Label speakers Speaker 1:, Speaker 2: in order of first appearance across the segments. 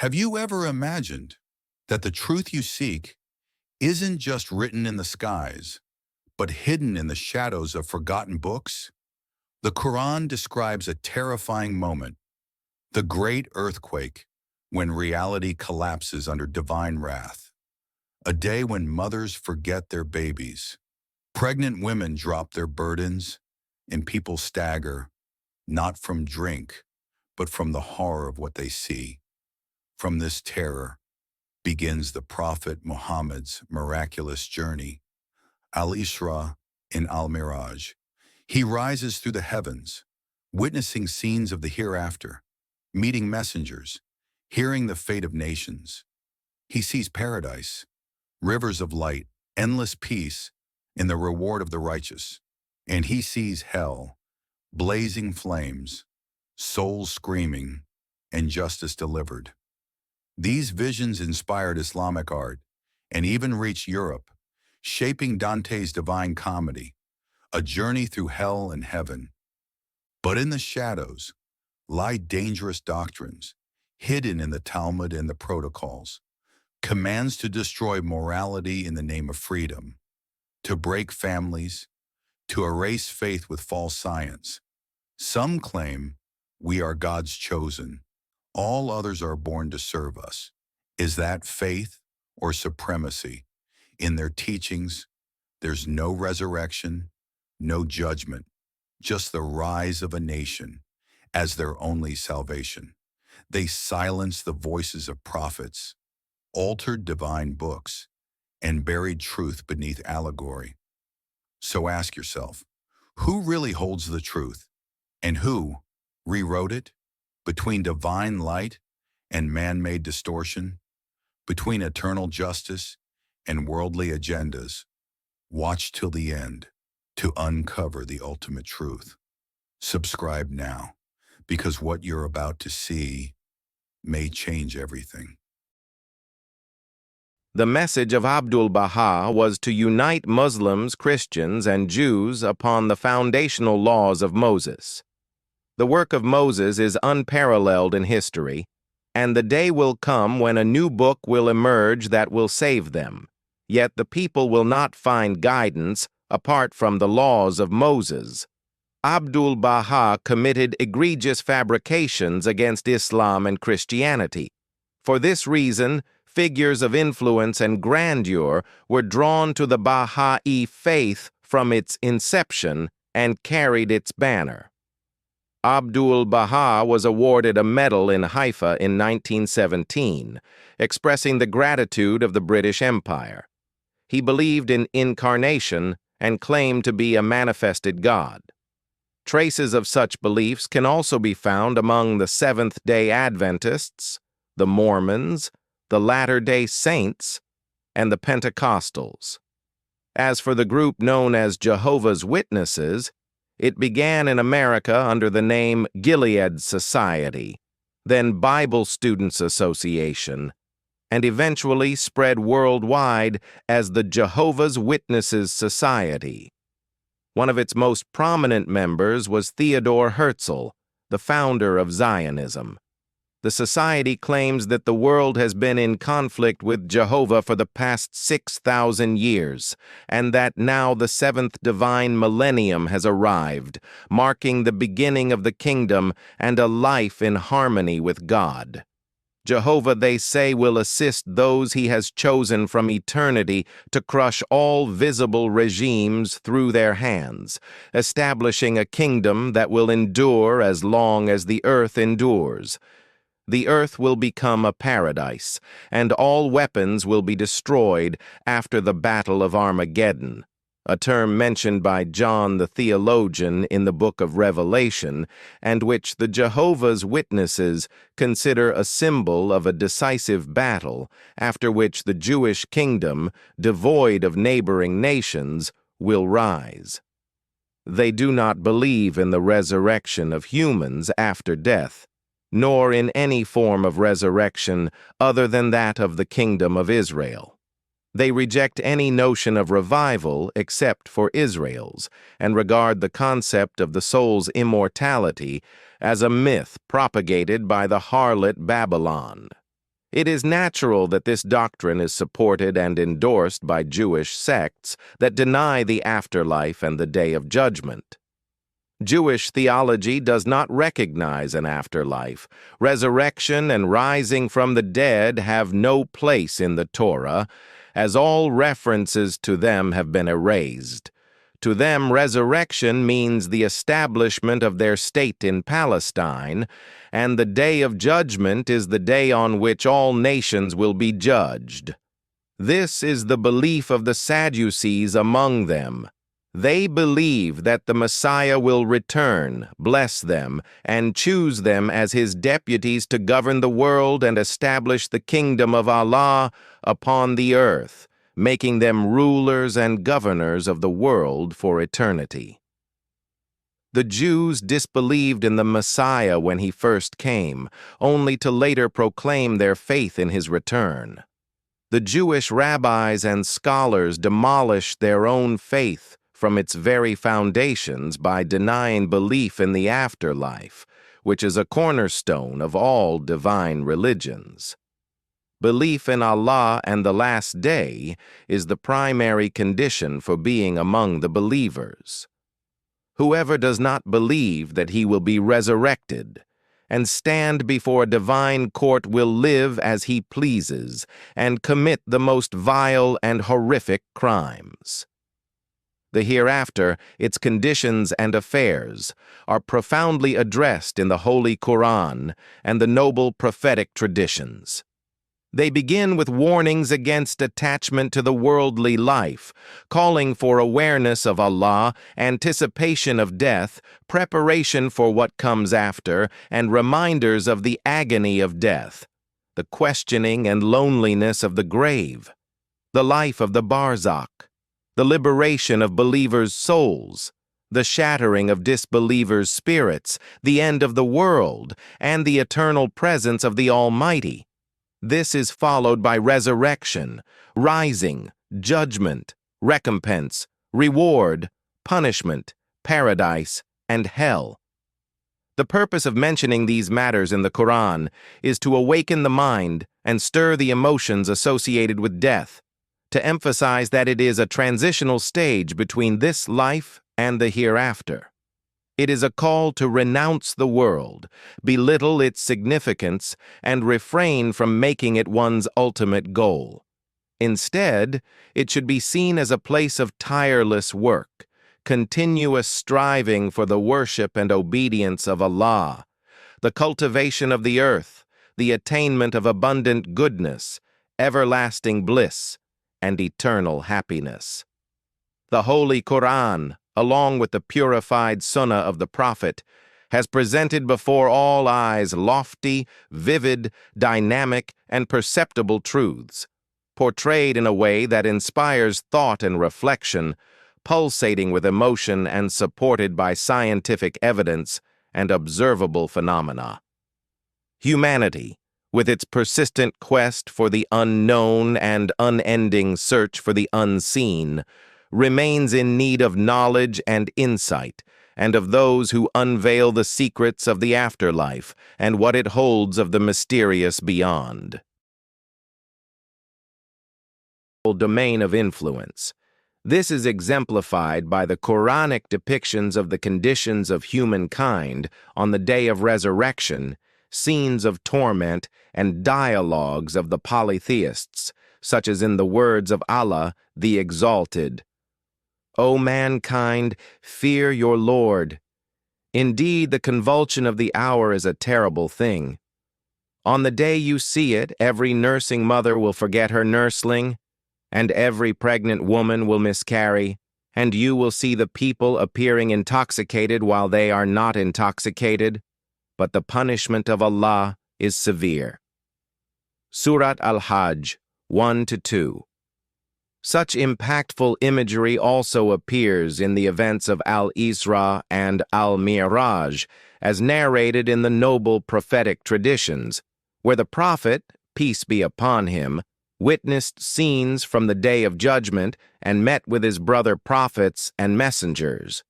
Speaker 1: Have you ever imagined that the truth you seek isn't just written in the skies, but hidden in the shadows of forgotten books? The Quran describes a terrifying moment, the great earthquake, when reality collapses under divine wrath. A day when mothers forget their babies, pregnant women drop their burdens, and people stagger, not from drink, but from the horror of what they see. From this terror begins the Prophet Muhammad's miraculous journey, Al-Isra and Al-Miraj. He rises through the heavens, witnessing scenes of the hereafter, meeting messengers, hearing the fate of nations. He sees paradise, rivers of light, endless peace, and the reward of the righteous. And he sees hell, blazing flames, souls screaming, and justice delivered. These visions inspired Islamic art and even reached Europe, shaping Dante's Divine Comedy, a journey through hell and heaven. But in the shadows lie dangerous doctrines, hidden in the Talmud and the protocols, commands to destroy morality in the name of freedom, to break families, to erase faith with false science. Some claim we are God's chosen. All others are born to serve us. Is that faith or supremacy? In their teachings, there's no resurrection, no judgment, just the rise of a nation as their only salvation. They silence the voices of prophets, altered divine books, and buried truth beneath allegory. So ask yourself, who really holds the truth? And who rewrote it? Between divine light and man-made distortion, between eternal justice and worldly agendas, watch till the end to uncover the ultimate truth. Subscribe now, because what you're about to see may change everything.
Speaker 2: The message of Abdul-Baha was to unite Muslims, Christians, and Jews upon the foundational laws of Moses. The work of Moses is unparalleled in history, and the day will come when a new book will emerge that will save them. Yet the people will not find guidance apart from the laws of Moses. Abdul-Baha committed egregious fabrications against Islam and Christianity. For this reason, figures of influence and grandeur were drawn to the Baha'i faith from its inception and carried its banner. Abdul-Baha was awarded a medal in Haifa in 1917, expressing the gratitude of the British Empire. He believed in incarnation and claimed to be a manifested God. Traces of such beliefs can also be found among the Seventh-day Adventists, the Mormons, the Latter-day Saints, and the Pentecostals. As for the group known as Jehovah's Witnesses, it began in America under the name Gilead Society, then Bible Students Association, and eventually spread worldwide as the Jehovah's Witnesses Society. One of its most prominent members was Theodore Herzl, the founder of Zionism. The society claims that the world has been in conflict with Jehovah for the past 6,000 years, and that now the seventh divine millennium has arrived, marking the beginning of the kingdom and a life in harmony with God. Jehovah, they say, will assist those he has chosen from eternity to crush all visible regimes through their hands, establishing a kingdom that will endure as long as the earth endures. The earth will become a paradise, and all weapons will be destroyed after the Battle of Armageddon, a term mentioned by John the theologian in the book of Revelation, and which the Jehovah's Witnesses consider a symbol of a decisive battle, after which the Jewish kingdom, devoid of neighboring nations, will rise. They do not believe in the resurrection of humans after death, nor in any form of resurrection other than that of the kingdom of Israel. They reject any notion of revival except for Israel's, and regard the concept of the soul's immortality as a myth propagated by the harlot Babylon. It is natural that this doctrine is supported and endorsed by Jewish sects that deny the afterlife and the day of judgment. Jewish theology does not recognize an afterlife. Resurrection and rising from the dead have no place in the Torah, as all references to them have been erased. To them, resurrection means the establishment of their state in Palestine, and the day of judgment is the day on which all nations will be judged. This is the belief of the Sadducees among them. They believe that the Messiah will return, bless them, and choose them as his deputies to govern the world and establish the kingdom of Allah upon the earth, making them rulers and governors of the world for eternity. The Jews disbelieved in the Messiah when he first came, only to later proclaim their faith in his return. The Jewish rabbis and scholars demolished their own faith from its very foundations by denying belief in the afterlife, which is a cornerstone of all divine religions. Belief in Allah and the last day is the primary condition for being among the believers. Whoever does not believe that he will be resurrected and stand before a divine court will live as he pleases and commit the most vile and horrific crimes. The hereafter, its conditions and affairs, are profoundly addressed in the Holy Quran and the noble prophetic traditions. They begin with warnings against attachment to the worldly life, calling for awareness of Allah, anticipation of death, preparation for what comes after, and reminders of the agony of death, the questioning and loneliness of the grave, the life of the barzakh, the liberation of believers' souls, the shattering of disbelievers' spirits, the end of the world, and the eternal presence of the Almighty. This is followed by resurrection, rising, judgment, recompense, reward, punishment, paradise, and hell. The purpose of mentioning these matters in the Quran is to awaken the mind and stir the emotions associated with death, to emphasize that it is a transitional stage between this life and the hereafter. It is a call to renounce the world, belittle its significance, and refrain from making it one's ultimate goal. Instead, it should be seen as a place of tireless work, continuous striving for the worship and obedience of Allah, the cultivation of the earth, the attainment of abundant goodness, everlasting bliss, and eternal happiness. The Holy Quran, along with the purified Sunnah of the Prophet, has presented before all eyes lofty, vivid, dynamic, and perceptible truths, portrayed in a way that inspires thought and reflection, pulsating with emotion and supported by scientific evidence and observable phenomena. Humanity, with its persistent quest for the unknown and unending search for the unseen, remains in need of knowledge and insight, and of those who unveil the secrets of the afterlife and what it holds of the mysterious beyond. Domain of influence. This is exemplified by the Quranic depictions of the conditions of humankind on the day of resurrection, scenes of torment, and dialogues of the polytheists, such as in the words of Allah, the Exalted. O mankind, fear your Lord. Indeed, the convulsion of the hour is a terrible thing. On the day you see it, every nursing mother will forget her nursling, and every pregnant woman will miscarry, and you will see the people appearing intoxicated while they are not intoxicated, but the punishment of Allah is severe. Surat Al-Hajj 1-2. Such impactful imagery also appears in the events of Al-Isra and Al-Mi'raj, as narrated in the noble prophetic traditions, where the Prophet, peace be upon him, witnessed scenes from the day of judgment and met with his brother prophets and messengers.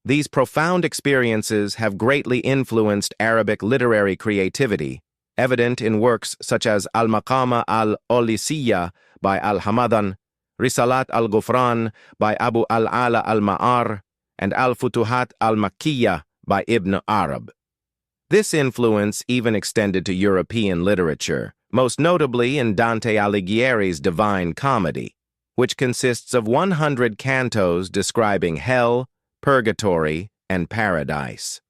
Speaker 2: These profound experiences have greatly influenced Arabic literary creativity, evident in works such as Al-Maqama al-Olisiyya by Al-Hamadan, Risalat al-Ghufran by Abu al-Ala al-Ma'ar, and Al-Futuhat al-Makkiyya by Ibn Arab. This influence even extended to European literature, most notably in Dante Alighieri's Divine Comedy, which consists of 100 cantos describing hell, purgatory, and paradise.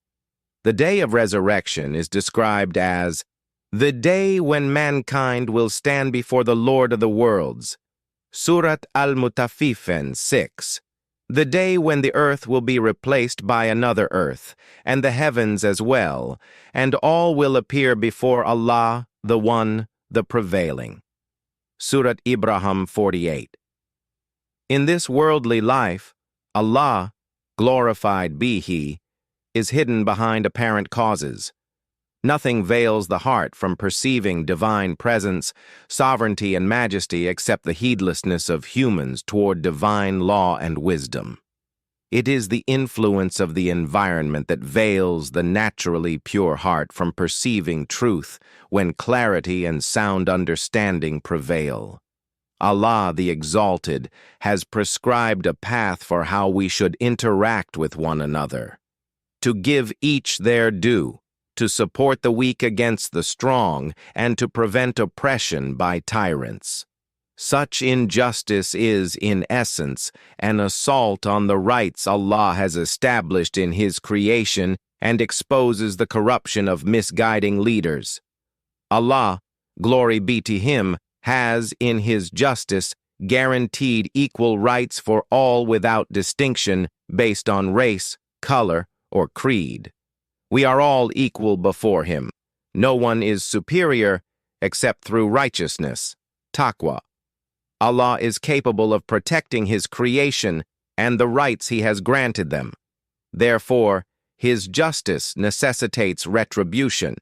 Speaker 2: The day of resurrection is described as the day when mankind will stand before the Lord of the worlds. Surat al-Mutaffifin 6. The day when the earth will be replaced by another earth, and the heavens as well, and all will appear before Allah, the One, the Prevailing. Surat Ibrahim 48. In this worldly life, Allah, glorified be He, is hidden behind apparent causes. Nothing veils the heart from perceiving divine presence, sovereignty, and majesty except the heedlessness of humans toward divine law and wisdom. It is the influence of the environment that veils the naturally pure heart from perceiving truth when clarity and sound understanding prevail. Allah, the Exalted, has prescribed a path for how we should interact with one another. To give each their due, to support the weak against the strong, and to prevent oppression by tyrants. Such injustice is, in essence, an assault on the rights Allah has established in His creation and exposes the corruption of misguiding leaders. Allah, glory be to Him, has, in His justice, guaranteed equal rights for all without distinction based on race, color, or creed. We are all equal before Him. No one is superior except through righteousness, taqwa. Allah is capable of protecting His creation and the rights He has granted them. Therefore, His justice necessitates retribution.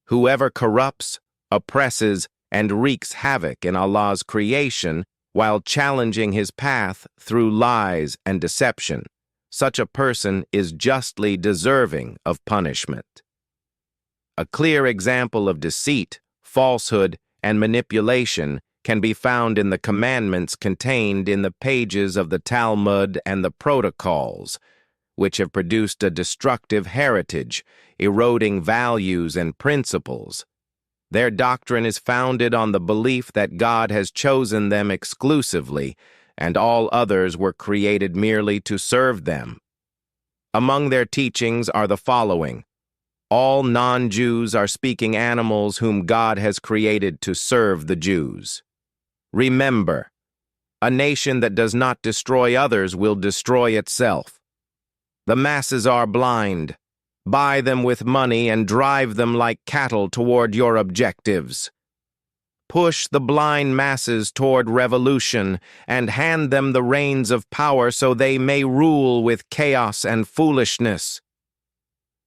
Speaker 2: Whoever corrupts, oppresses, and wreaks havoc in Allah's creation while challenging His path through lies and deception, such a person is justly deserving of punishment. A clear example of deceit, falsehood, and manipulation can be found in the commandments contained in the pages of the Talmud and the Protocols, which have produced a destructive heritage, eroding values and principles. Their doctrine is founded on the belief that God has chosen them exclusively, and all others were created merely to serve them. Among their teachings are the following: all non-Jews are speaking animals whom God has created to serve the Jews. Remember, a nation that does not destroy others will destroy itself. The masses are blind. Buy them with money and drive them like cattle toward your objectives. Push the blind masses toward revolution and hand them the reins of power so they may rule with chaos and foolishness.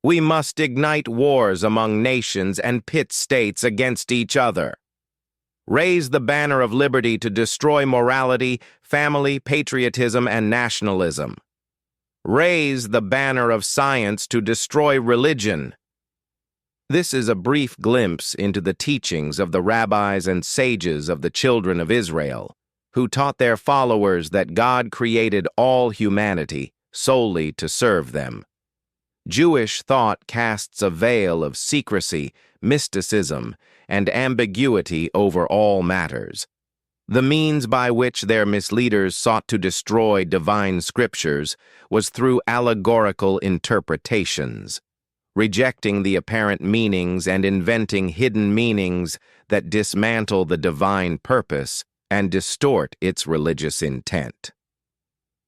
Speaker 2: We must ignite wars among nations and pit states against each other. Raise the banner of liberty to destroy morality, family, patriotism, and nationalism. Raise the banner of science to destroy religion. This is a brief glimpse into the teachings of the rabbis and sages of the children of Israel, who taught their followers that God created all humanity solely to serve them. Jewish thought casts a veil of secrecy, mysticism, and ambiguity over all matters. The means by which their misleaders sought to destroy divine scriptures was through allegorical interpretations, rejecting the apparent meanings and inventing hidden meanings that dismantle the divine purpose and distort its religious intent.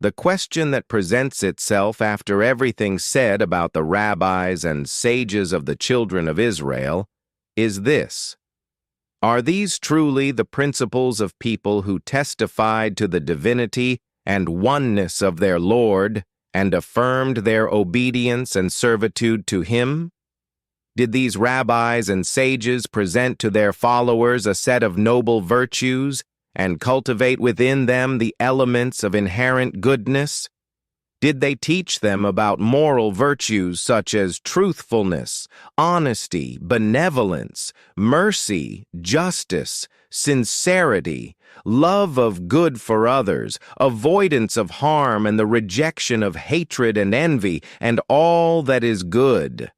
Speaker 2: The question that presents itself after everything said about the rabbis and sages of the children of Israel is this: are these truly the principles of people who testified to the divinity and oneness of their Lord and affirmed their obedience and servitude to Him? Did these rabbis and sages present to their followers a set of noble virtues and cultivate within them the elements of inherent goodness? Did they teach them about moral virtues such as truthfulness, honesty, benevolence, mercy, justice, sincerity, love of good for others, avoidance of harm, and the rejection of hatred and envy, and all that is good?